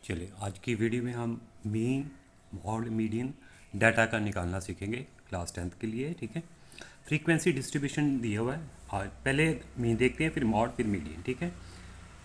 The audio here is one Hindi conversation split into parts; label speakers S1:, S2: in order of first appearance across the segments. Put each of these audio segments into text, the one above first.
S1: चलिए आज की वीडियो में हम मीन मॉड मीडियन डाटा का निकालना सीखेंगे क्लास 10th के लिए। ठीक है, फ्रीक्वेंसी डिस्ट्रीब्यूशन दिया हुआ है। आज पहले मीन देखते हैं, फिर मॉड, फिर मीडियन। ठीक है,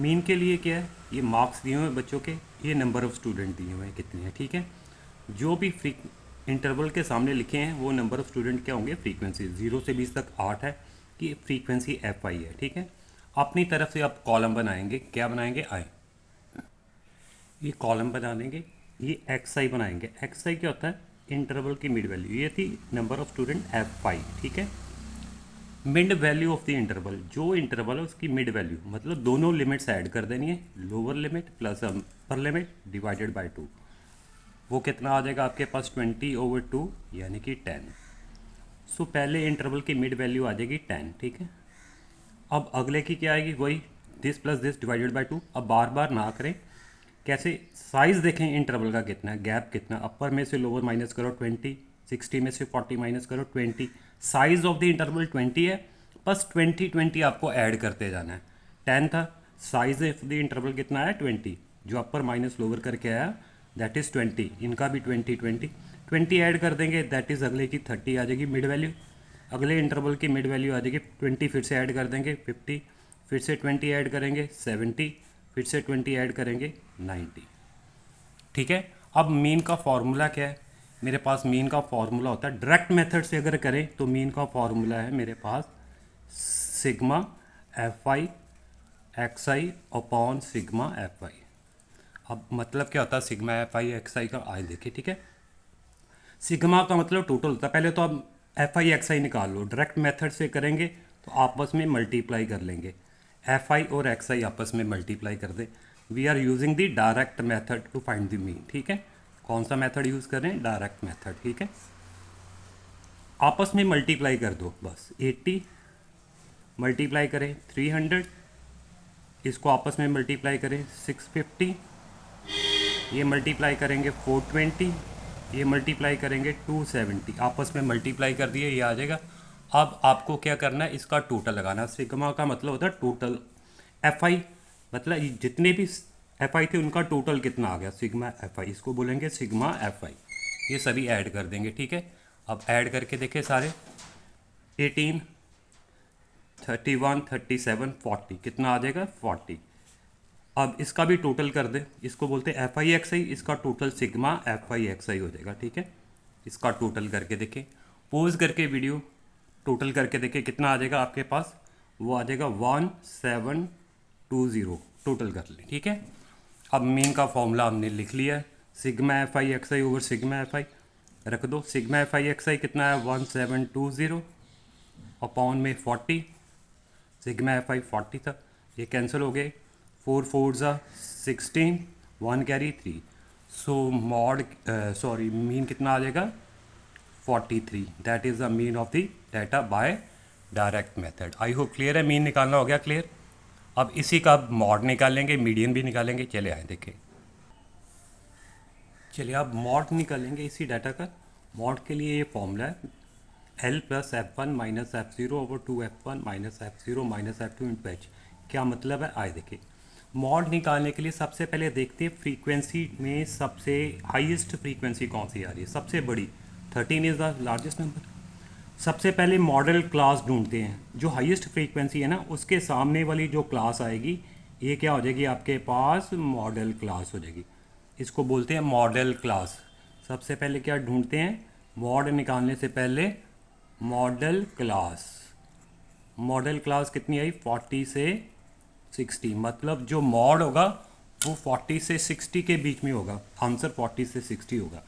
S1: मीन के लिए क्या है, ये मार्क्स दिए हुए हैं बच्चों के, ये नंबर ऑफ़ स्टूडेंट दिए हुए हैं कितने हैं। ठीक है, जो भी इंटरवल के सामने लिखे हैं वो नंबर ऑफ़ स्टूडेंट क्या होंगे, फ्रीक्वेंसी 0 से 20 तक 8 है कि फ्रीक्वेंसी एफ आई है। ठीक है, अपनी तरफ से आप कॉलम बनाएंगे, क्या बनाएंगे, आई, ये कॉलम बना देंगे, ये एक्स आई बनाएंगे। एक्स आई क्या होता है, इंटरवल की मिड वैल्यू, ये थी number of student F I. ठीक है, mid value of the interval, जो इंटरवल है उसकी मिड वैल्यू, मतलब दोनों लिमिट्स ऐड कर देनी है, lower limit plus upper limit divided by 2। वो कितना आ जाएगा आपके पास, 20/2 यानी कि 10। सो पहले इंटरवल की मिड वैल्यू आ जाएगी 10। ठीक है, अब अगले की क्या आएगी, वही this plus this divided by 2। अब बार बार ना करें, कैसे, साइज़ देखें इंटरवल का कितना है, गैप कितना, अपर में से लोअर माइनस करो 20, 60 में से 40 माइनस करो 20, साइज़ ऑफ द इंटरवल 20 है, बस 20 आपको ऐड करते जाना है। 10 था, साइज़ ऑफ द इंटरवल कितना है 20, जो अपर माइनस लोअर करके आया दैट इज़ 20, इनका भी 20 ऐड कर देंगे, दैट इज़ अगले की 30 आ जाएगी मिड वैल्यू। अगले इंटरवल की मिड वैल्यू आ जाएगी 20, फिर से ऐड कर देंगे 50, फिर से 20 ऐड करेंगे 70, फिर से 20 ऐड करेंगे 90। ठीक है, अब मीन का फॉर्मूला क्या है, मेरे पास मीन का फॉर्मूला होता है, डायरेक्ट मेथड से अगर करें तो मीन का फॉर्मूला है मेरे पास sigma f i x i upon sigma f i. अब मतलब क्या होता है sigma f i x i का, आए देखिए। ठीक है, सिग्मा का मतलब टोटल होता है, पहले तो आप एफ आई एक्स आई निकाल लो, डायरेक्ट मेथड से करेंगे तो आपस में मल्टीप्लाई कर लेंगे, एफ आई और एक्स आई आपस में मल्टीप्लाई कर दें। We are using the direct method to find the mean. ठीक है, कौन सा मेथड यूज़ कर रहे हैं, डायरेक्ट मेथड। ठीक है, आपस में मल्टीप्लाई कर दो, बस 80 मल्टीप्लाई करें 300, इसको आपस में मल्टीप्लाई करें 650, ये मल्टीप्लाई करेंगे 420, ये मल्टीप्लाई करेंगे 270, आपस में मल्टीप्लाई कर दिए, ये आ जाएगा। अब आपको क्या करना है, इसका टोटल लगाना। सिग्मा का मतलब होता है टोटल, एफ आई मतलब जितने भी एफ आई थे उनका टोटल कितना आ गया, सिग्मा एफ आई, इसको बोलेंगे सिग्मा एफ आई। ये सभी ऐड कर देंगे। ठीक है, अब ऐड करके देखें सारे, 18, 31, 37, 40, कितना आ जाएगा 40। अब इसका भी टोटल कर दे, इसको बोलते हैं एफ आई एक्स आई, इसका total sigma f i x i हो जाएगा। ठीक है, इसका टोटल करके देखें, पोज करके वीडियो टोटल करके देखें कितना आ जाएगा आपके पास, वो आ जाएगा 1720, टोटल कर लें। ठीक है, अब मीन का फॉर्मूला हमने लिख लिया है, sigma f i x I over sigma f आई रख दो। सिग्मा एफ आई एक्स आई कितना है 1720 अपॉन में 40, सिग्मा एफ आई 40 था, ये कैंसिल हो गए, 4 4 16, 1 carry 3, so mode sorry mean कितना आ जाएगा 43। That is the mean of the data by direct method. I hope clear है, मीन निकालना हो गया क्लियर। अब इसी का मॉड निकालेंगे, मीडियन भी निकालेंगे। चले आए देखें, चलिए अब मॉड निकालेंगे इसी डाटा का। मॉड के लिए ये फॉर्मूला है L plus F one minus F zero over 2f1 minus F zero minus F two into H. क्या मतलब है, आए देखिए। मॉड निकालने के लिए सबसे पहले देखते हैं फ्रीक्वेंसी में सबसे हाईएस्ट फ्रीक्वेंसी कौन सी आ रही है, सबसे बड़ी 13 इज़ द लार्जेस्ट नंबर। सबसे पहले मॉडल क्लास ढूंढते हैं, जो हाईएस्ट फ्रीक्वेंसी है ना उसके सामने वाली जो क्लास आएगी ये क्या हो जाएगी आपके पास, मॉडल क्लास हो जाएगी, इसको बोलते हैं मॉडल क्लास। सबसे पहले क्या ढूंढते हैं, मॉड निकालने से पहले मॉडल क्लास। मॉडल क्लास कितनी आई 40 से 60, मतलब जो मॉड होगा वो 40 से 60 के बीच में होगा, आंसर 40 से 60 होगा।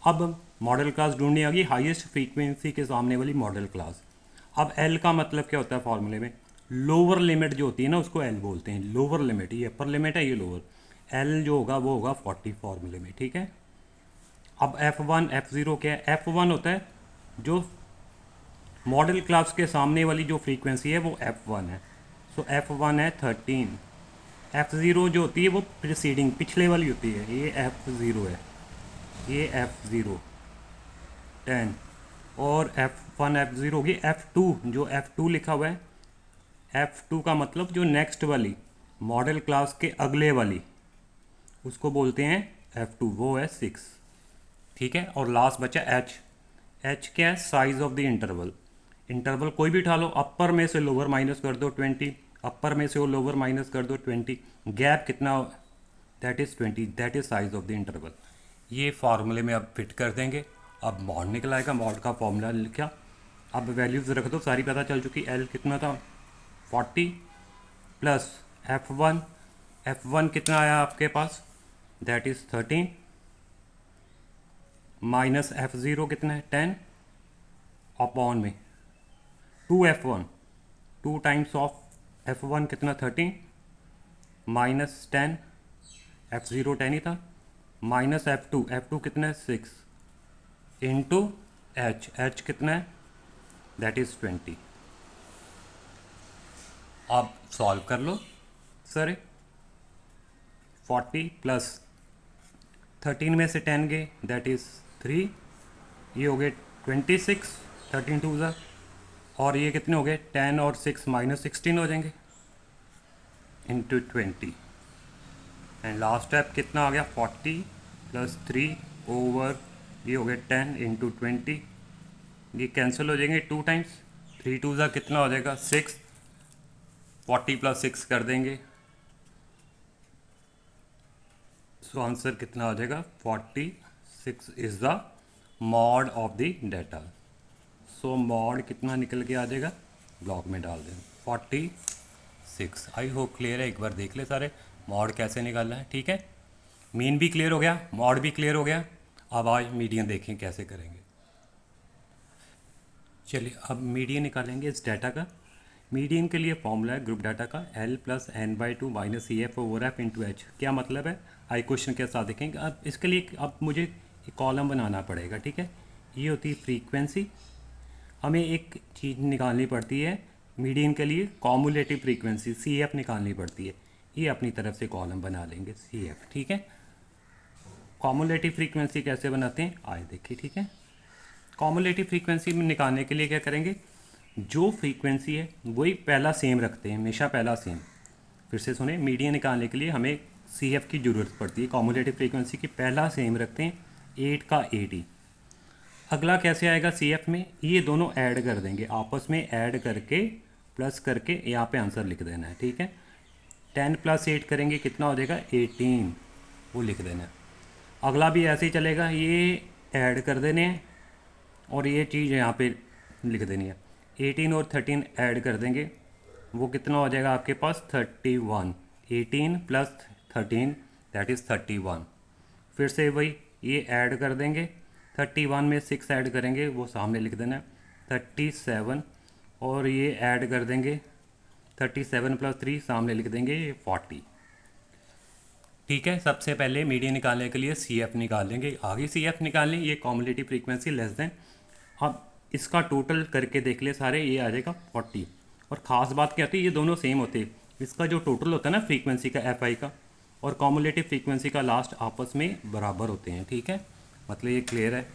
S1: अब मॉडल क्लास ढूंढनी होगी हाईएस्ट फ्रीक्वेंसी के सामने वाली मॉडल क्लास। अब एल का मतलब क्या होता है फॉर्मूले में, लोअर लिमिट जो होती है ना उसको एल बोलते हैं, लोअर लिमिट, ये अपर लिमिट है ये लोअर, एल जो होगा वो होगा 40 फॉर्मूले में। ठीक है, अब F1 F0 क्या है, F1 होता है जो मॉडल क्लास के सामने वाली जो फ्रीक्वेंसी है वो F1 है, सो F1 है 13। F0 जो होती है वो प्रीसीडिंग पिछले वाली होती है, ये F0 है, ये F0 10, और F1 F0 होगी। F2 जो F2 लिखा हुआ है, F2 का मतलब जो नेक्स्ट वाली मॉडल क्लास के अगले वाली, उसको बोलते हैं F2, वो है 6, ठीक है। और लास्ट बचा H। H क्या है? Size of the interval. Interval कोई भी उठा लो, अपर में से लोअर माइनस कर दो 20, अपर में से वो लोअर माइनस कर दो 20, गैप कितना? That is 20, that is size of the interval. ये फार्मूले में अब फिट कर देंगे। अब मॉड निकल आएगा, मॉड का फॉर्मूला लिखा, अब वैल्यूज़ रख दो, सारी पता चल चुकी। L कितना था? 40 प्लस F1, F1 कितना आया आपके पास? दैट इज़ 13 माइनस F0 कितना है? 10 अपॉन में 2F1, 2 टाइम्स ऑफ F1 कितना? 13 माइनस 10, F0 10 ही था, माइनस F2, F2 कितना है? 6 इंटू H कितना है? That is 20। अब सॉल्व कर लो सर। 40 प्लस 13 में से 10 गए, दैट इज़ 3, ये हो गए 26, 13 टू ज़ा, और ये कितने हो गए? 10 और 6 माइनस 16 हो जाएंगे इंटू 20। एंड लास्ट स्टेप कितना आ गया? 40 प्लस 3 ओवर, ये हो गए 10 इंटू 20, ये कैंसिल हो जाएंगे 2 टाइम्स, 3 टू ज़ा कितना हो जाएगा? 6, 40 प्लस 6 कर देंगे, सो आंसर कितना हो जाएगा? 46 is the mod of the data. So mod कितना निकल के आ जाएगा? ब्लॉक में डाल दें 46। आई होप क्लियर है। एक बार देख ले सारे मॉड कैसे निकालना है, ठीक है। मीन भी क्लियर हो गया, मॉड भी क्लियर हो गया। अब आज मीडियन देखें कैसे करेंगे। चलिए अब मीडियन निकालेंगे इस डाटा का। मीडियन के लिए फॉर्मूला है ग्रुप डाटा का L plus n/2 minus CF over F into H। क्या मतलब है आई क्वेश्चन के साथ देखेंगे। अब इसके लिए अब मुझे एक कॉलम बनाना पड़ेगा, ठीक है। ये होती है फ्रीक्वेंसी, हमें एक चीज़ निकालनी पड़ती है मीडियन के लिए, कॉमुलेटिव फ्रीक्वेंसी CF निकालनी पड़ती है। ये अपनी तरफ से कॉलम बना लेंगे CF, ठीक है। कॉमुलेटिव फ्रीक्वेंसी कैसे बनाते हैं आए देखिए, ठीक है। कॉमुलेटिव फ्रीक्वेंसी में निकालने के लिए क्या करेंगे? जो फ्रीक्वेंसी है वही पहला सेम रखते हैं, हमेशा पहला सेम। फिर से सुने, मीडियन निकालने के लिए हमें CF की ज़रूरत पड़ती है, कॉमुलेटिव फ्रीक्वेंसी की पहला सेम रखते हैं, 8 का 8 ही। अगला कैसे आएगा CF में? ये दोनों ऐड कर देंगे, आपस में ऐड करके प्लस करके यहाँ पे आंसर लिख देना है, ठीक है। 10 प्लस 8 करेंगे कितना हो जाएगा? 18, वो लिख देना है। अगला भी ऐसे ही चलेगा, ये ऐड कर देने हैं और ये चीज़ यहाँ पे लिख देनी है। 18 और 13 ऐड कर देंगे, वो कितना हो जाएगा आपके पास? 31। 18 प्लस 13 दैट इज़ 31। फिर से वही ये ऐड कर देंगे, 31 में 6 ऐड करेंगे, वो सामने लिख देना है 37, और ये ऐड कर देंगे 37 प्लस 3 सामने लिख देंगे 40, ठीक है। सबसे पहले मीडियन निकालने के लिए CF निकाल लेंगे, आगे CF निकाल लें, ये कॉमुलेटिव फ्रीक्वेंसी लेस देन। अब इसका टोटल करके देख ले सारे, ये आ जाएगा 40। और ख़ास बात क्या होती है, ये दोनों सेम होते हैं, इसका जो टोटल होता है ना फ्रीक्वेंसी का FI का और कॉमुलेटिव फ्रीक्वेंसी का लास्ट आपस में बराबर होते हैं, ठीक है। मतलब ये क्लियर है।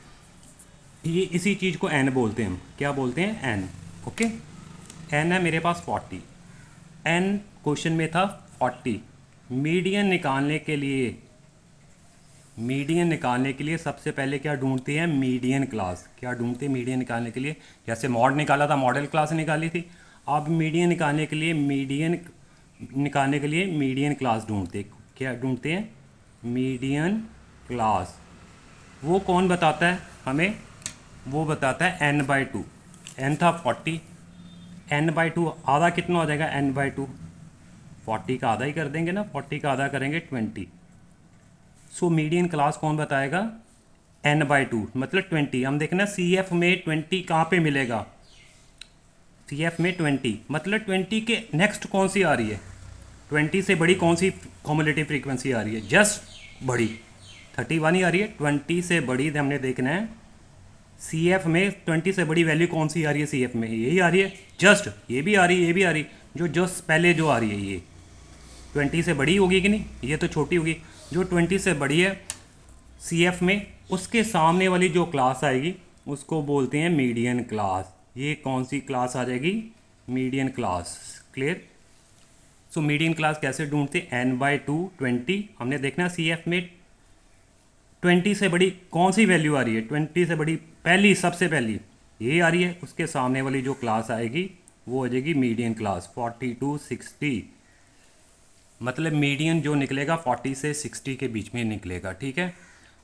S1: ये इसी चीज़ को N बोलते हैं हम, क्या बोलते हैं? N, okay. N है मेरे पास 40, N क्वेश्चन में था 40। मीडियन निकालने के लिए सबसे पहले क्या ढूंढते हैं? Median class. क्या ढूंढते हैं मीडियन निकालने के लिए? जैसे मॉड निकाला था, मॉडल क्लास निकाली थी। अब मीडियन निकालने के लिए मीडियन क्लास ढूंढते हैं। क्या ढूंढते हैं? Median class. वो कौन बताता है हमें? वो बताता है n/2। n था 40, n/2 आधा कितना हो जाएगा? n/2 40 का आधा ही कर देंगे ना, 40 का आधा करेंगे 20। सो मीडियन क्लास कौन बताएगा? n/2 मतलब 20। हम देखना CF में 20 कहाँ पे मिलेगा? CF में 20 मतलब 20 के नेक्स्ट कौन सी आ रही है? 20 से बड़ी कौन सी कॉमुलेटिव फ्रीक्वेंसी आ रही है? जस्ट बड़ी 31 ही आ रही है। 20 से बड़ी हमने देखना है CF में, 20 से बड़ी वैल्यू कौन सी आ रही है CF में? यही आ रही है जस्ट, ये भी आ रही है, ये भी आ रही है। जो जस्ट पहले जो आ रही है ये 20 से बड़ी होगी कि नहीं? ये तो छोटी होगी। जो 20 से बड़ी है CF में, उसके सामने वाली जो क्लास आएगी उसको बोलते हैं मीडियन क्लास। ये कौन सी क्लास आ जाएगी? Median class, clear. So median class कैसे ढूंढते, n/2 20, हमने देखना CF में 20 से बड़ी कौन सी वैल्यू आ रही है, 20 से बड़ी पहली सबसे पहली ये आ रही है, उसके सामने वाली जो क्लास आएगी वो हो जाएगी मीडियन क्लास 40 to 60, मतलब मीडियन जो निकलेगा 40 से 60 के बीच में निकलेगा, ठीक है।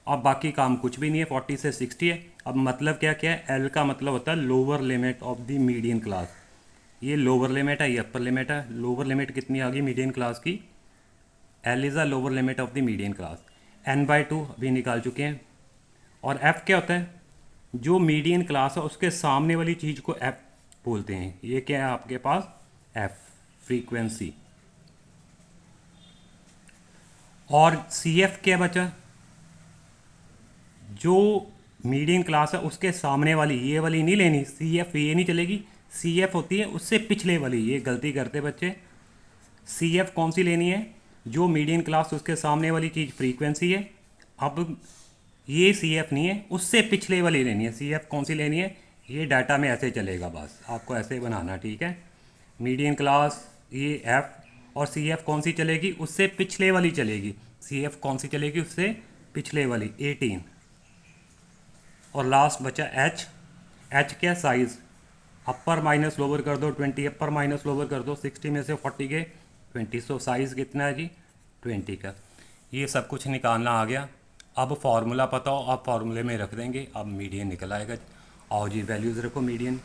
S1: अब बाकी काम कुछ भी नहीं है, 40 से 60 है। अब मतलब क्या क्या है, एल का मतलब होता है lower limit of the median class, ये लोअर लिमिट है, ये अपर लिमिट है। लोअर लिमिट कितनी आ गई मीडियन क्लास की, L is a lower limit of the median class, n/2 अभी निकाल चुके हैं। और एफ क्या होता है, जो मीडियन क्लास है उसके सामने वाली चीज़ को एफ बोलते हैं। ये क्या है आपके पास, एफ फ्रीक्वेंसी। और सी एफ क्या बचा, जो मीडियन क्लास है उसके सामने वाली, ये वाली नहीं लेनी, सी एफ ये नहीं चलेगी, सी एफ होती है उससे पिछले वाली, ये गलती करते बच्चे। सी एफ कौन सी लेनी है, जो मीडियन क्लास उसके सामने वाली चीज़ फ्रीक्वेंसी है। अब ये सी एफ नहीं है, उससे पिछले वाली लेनी है। सी एफ कौन सी लेनी है, ये डाटा में ऐसे चलेगा, बस आपको ऐसे बनाना, ठीक है। मीडियन क्लास ये एफ, और सी एफ कौन सी चलेगी, उससे पिछले वाली चलेगी। सी एफ कौन सी चलेगी, उससे पिछले वाली 18। और लास्ट बचा एच, एच क्या साइज़, अपर माइनस लोअर कर दो 20, अपर माइनस लोअर कर दो 60 में से 40 के 20, सो साइज़ कितना है जी 20 का। ये सब कुछ निकालना आ गया। अब फार्मूला पता हो, आप फार्मूले में रख देंगे, अब मीडियन निकल आएगा। आओ जी वैल्यूज़ रखो मीडियन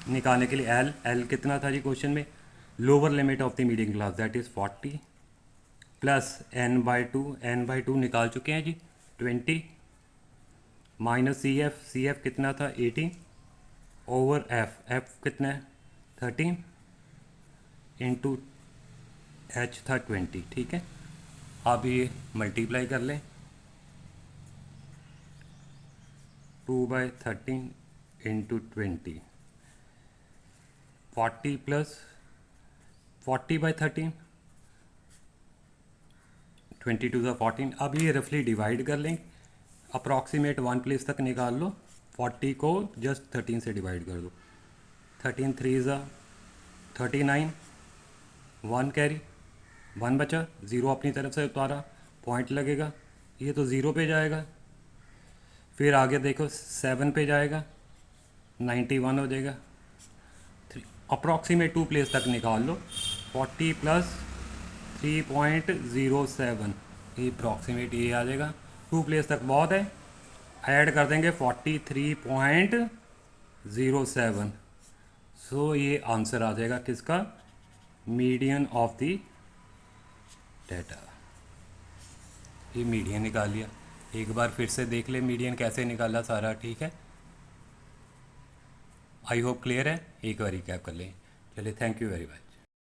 S1: निकालने के लिए। एल, एल कितना था जी क्वेश्चन में, lower limit of the median class that is 40 plus n/2, n/2 निकाल चुके हैं जी 20, minus C F, C F कितना था 18 ओवर एफ, एफ कितना है 13 इंटू एच था 20, ठीक है। अब ये मल्टीप्लाई कर लें, 2/13 इंटू 20, 40 प्लस 40/13, 22 ज़ा 14। अब ये रफली डिवाइड कर लें, अप्रॉक्सीमेट 1 प्लेस तक निकाल लो, 40 को जस्ट 13 से डिवाइड कर दो, 13 3 ज़ा 39, 1 कैरी 1 बचा, ज़ीरो अपनी तरफ से उतारा, पॉइंट लगेगा, ये तो ज़ीरो पे जाएगा। फिर आगे देखो 7 पे जाएगा, 91 हो जाएगा। अप्रॉक्सीमेट 2 प्लेस तक निकाल लो, 40 प्लस 3.07, ये अप्रॉक्सीमेट ये आ जाएगा। 2 प्लेस तक बहुत है, ऐड कर देंगे 43.07, सो ये आंसर आ जाएगा किसका, मीडियन ऑफ द डेटा। ये मीडियन निकाल लिया, एक बार फिर से देख ले मीडियन कैसे निकाला सारा, ठीक है। आई होप क्लियर है, एक बार रिकैप कर लें। चलिए, थैंक यू वेरी मच।